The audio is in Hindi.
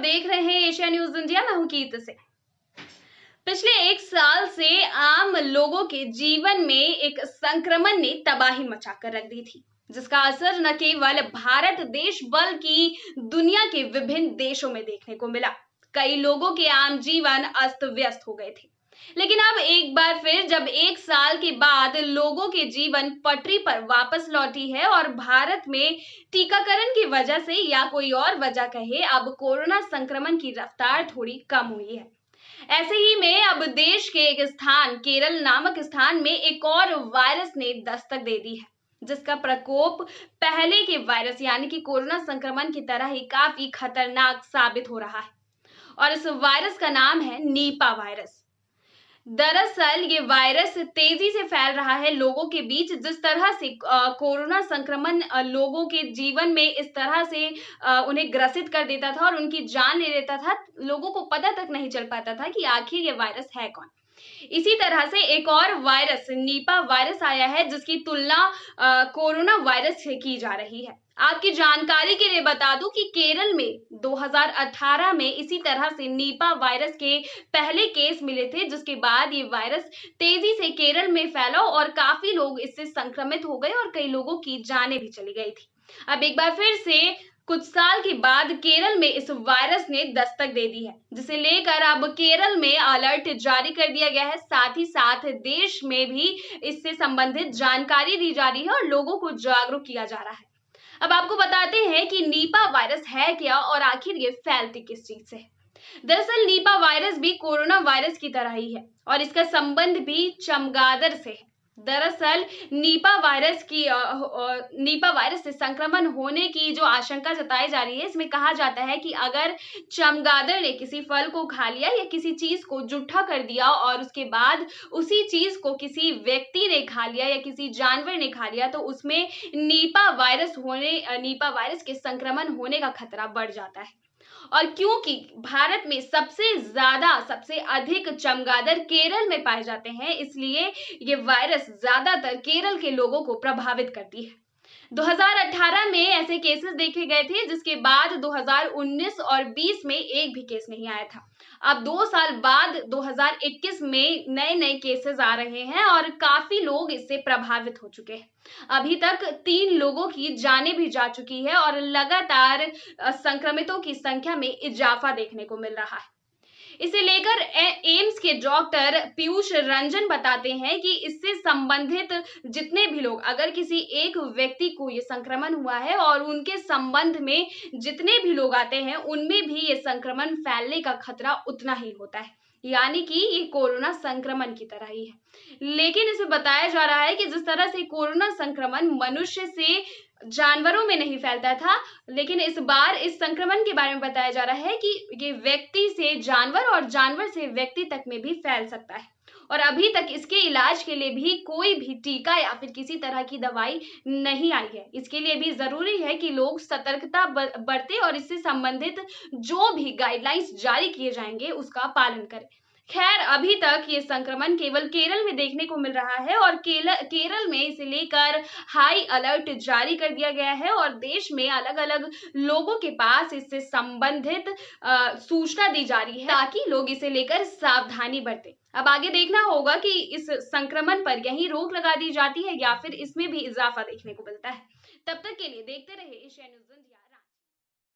देख रहे हैं एशिया न्यूज इंडिया। मैं हूं कीर्ति से। पिछले 1 साल से आम लोगों के जीवन में एक संक्रमण ने तबाही मचा कर रख दी थी, जिसका असर न केवल भारत देश बल्कि दुनिया के विभिन्न देशों में देखने को मिला। कई लोगों के आम जीवन अस्त व्यस्त हो गए थे, लेकिन अब एक बार फिर जब 1 साल के बाद लोगों के जीवन पटरी पर वापस लौटी है और भारत में टीकाकरण की वजह से या कोई और वजह कहे, अब कोरोना संक्रमण की रफ्तार थोड़ी कम हुई है। ऐसे ही में अब देश के एक स्थान केरल नामक स्थान में एक और वायरस ने दस्तक दे दी है, जिसका प्रकोप पहले के वायरस यानी कि कोरोना संक्रमण की तरह ही काफी खतरनाक साबित हो रहा है। और इस वायरस का नाम है नीपा वायरस। दरअसल ये वायरस तेजी से फैल रहा है लोगों के बीच। जिस तरह से कोरोना संक्रमण लोगों के जीवन में इस तरह से उन्हें ग्रसित कर देता था और उनकी जान ले लेता था, लोगों को पता तक नहीं चल पाता था कि आखिर ये वायरस है कौन। इसी तरह से एक और वायरस नीपा वायरस आया है, जिसकी तुलना कोरोना वायरस से की जा रही है। आपकी जानकारी के लिए बता दूं कि केरल में 2018 में इसी तरह से नीपा वायरस के पहले केस मिले थे, जिसके बाद ये वायरस तेजी से केरल में फैला और काफी लोग इससे संक्रमित हो गए और कई लोगों की जानें भी चली गई थी। अब एक बार फिर से कुछ साल के बाद केरल में इस वायरस ने दस्तक दे दी है, जिसे लेकर अब केरल में अलर्ट जारी कर दिया गया है। साथ ही साथ देश में भी इससे संबंधित जानकारी दी जा रही है और लोगों को जागरूक किया जा रहा है। अब आपको बताते हैं कि नीपा वायरस है क्या और आखिर ये फैलती किस चीज से है। दरअसल नीपा वायरस भी कोरोना वायरस की तरह ही है और इसका संबंध भी चमगादड़ से है। दरअसल नीपा वायरस से संक्रमण होने की जो आशंका जताई जा रही है, इसमें कहा जाता है कि अगर चमगादड़ ने किसी फल को खा लिया या किसी चीज को जुट्ठा कर दिया और उसके बाद उसी चीज को किसी व्यक्ति ने खा लिया या किसी जानवर ने खा लिया, तो उसमें नीपा वायरस के संक्रमण होने का खतरा बढ़ जाता है। और क्योंकि भारत में सबसे अधिक चमगादड़ केरल में पाए जाते हैं, इसलिए ये वायरस ज्यादातर केरल के लोगों को प्रभावित करती है। 2018 में ऐसे केसेस देखे गए थे, जिसके बाद 2019 और 20 में एक भी केस नहीं आया था। अब 2 साल बाद 2021 में नए केसेस आ रहे हैं और काफी लोग इससे प्रभावित हो चुके हैं। अभी तक 3 लोगों की जानें भी जा चुकी है और लगातार संक्रमितों की संख्या में इजाफा देखने को मिल रहा है। इसे लेकर एम्स के डॉक्टर पीयूष रंजन बताते हैं कि इससे संबंधित जितने भी लोग, अगर किसी एक व्यक्ति को ये संक्रमण हुआ है और उनके संबंध में जितने भी लोग आते हैं, उनमें भी ये संक्रमण फैलने का खतरा उतना ही होता है, यानी कि ये कोरोना संक्रमण की तरह ही है। लेकिन इसे बताया जा रहा है कि जिस तरह से कोरोना संक्रमण मनुष्य से जानवरों में नहीं फैलता था, लेकिन इस बार इस संक्रमण के बारे में बताया जा रहा है कि ये व्यक्ति से जानवर और जानवर से व्यक्ति तक में भी फैल सकता है। और अभी तक इसके इलाज के लिए भी कोई भी टीका या फिर किसी तरह की दवाई नहीं आई है। इसके लिए भी जरूरी है कि लोग सतर्कता बरतें और इससे संबंधित जो भी गाइडलाइंस जारी किए जाएंगे उसका पालन करें। खैर, अभी तक ये संक्रमण केवल केरल में देखने को मिल रहा है और केरल में इसे लेकर हाई अलर्ट जारी कर दिया गया है और देश में अलग अलग लोगों के पास इससे संबंधित सूचना दी जा रही है, ताकि लोग इसे लेकर सावधानी बरतें। अब आगे देखना होगा कि इस संक्रमण पर यही रोक लगा दी जाती है या फिर इसमें भी इजाफा देखने को मिलता है। तब तक के लिए देखते रहे एशिया न्यूज इंडिया।